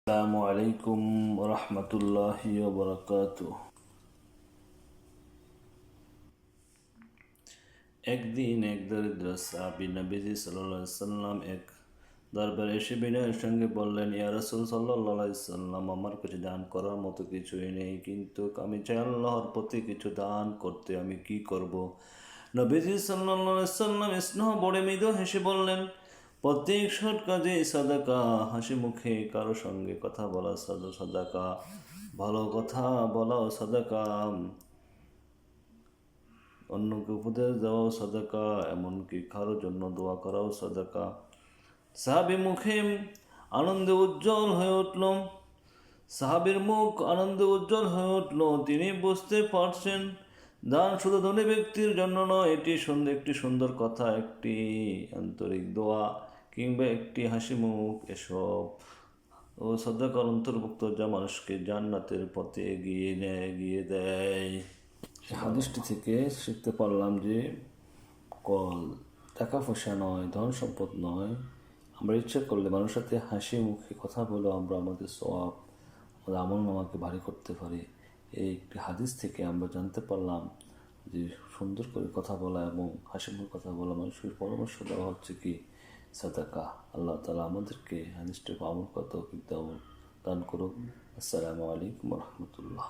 আসসালামু আলাইকুম রহমতুল্লাহি ওয়া বারাকাতুহু। একদিন এক দরিদ্র সাহাবী নবীজি সাল্লাল্লাহু আলাইহি সাল্লাম এক দরবারে এসে বিনয়ের সঙ্গে বললেন, ইয়া রাসূল সাল্লাল্লাহু আলাইহি সাল্লাম, আমার কাছে দান করার মতো কিছুই নেই, কিন্তু আমি চাই আল্লাহর প্রতি কিছু দান করতে, আমি কি করব? নবীজি সাল্লাল্লাহু আলাইহি সাল্লাম স্নেহ বড়ে মৃদু হেসে বললেন, প্রত্যেক সৎ কাজে সাদাকা, হাসি মুখে কারো সঙ্গে কথা বলা সাদাকা, ভালো কথা বলাও সাদাকা, অন্যকে উপদেশ দেওয়াও সাদাকা, এমনকি কারোর জন্য দোয়া করাও সাদাকা। সাহাবী মুখে আনন্দে উজ্জ্বল হয়ে উঠল সাহাবীর মুখ আনন্দে উজ্জ্বল হয়ে উঠল। তিনি বুঝতে পারছেন দান শুধু ধনী ব্যক্তির জন্য নয়, একটি সুন্দর কথা, একটি আন্তরিক দোয়া কিংবা একটি হাসি মুখ, এসব ও সাদাকার অন্তর্ভুক্ত, যা মানুষকে জান্নাতের পথে এগিয়ে দেয়। হাদিসটি থেকে শিখতে পারলাম যে টাকা পয়সা নয়, ধন সম্পদ নয়, আমরা ইচ্ছা করলে মানুষের সাথে হাসি মুখে কথা বলে আমরা আমাদের সওয়াব, আমাদের আমল নামাকে ভারী করতে পারি। এই একটি হাদিস থেকে আমরা জানতে পারলাম যে সুন্দর করে কথা বলা এবং হাসি মুখে কথা বলা, মানুষের পরামর্শ দেওয়া হচ্ছে কি সাদাকা। আল্লাহ তাআলা আমাদেরকে হাদিসটিকে আমল করতে দান করুক। আসসালামু আলাইকুম রহমতুল্লাহ।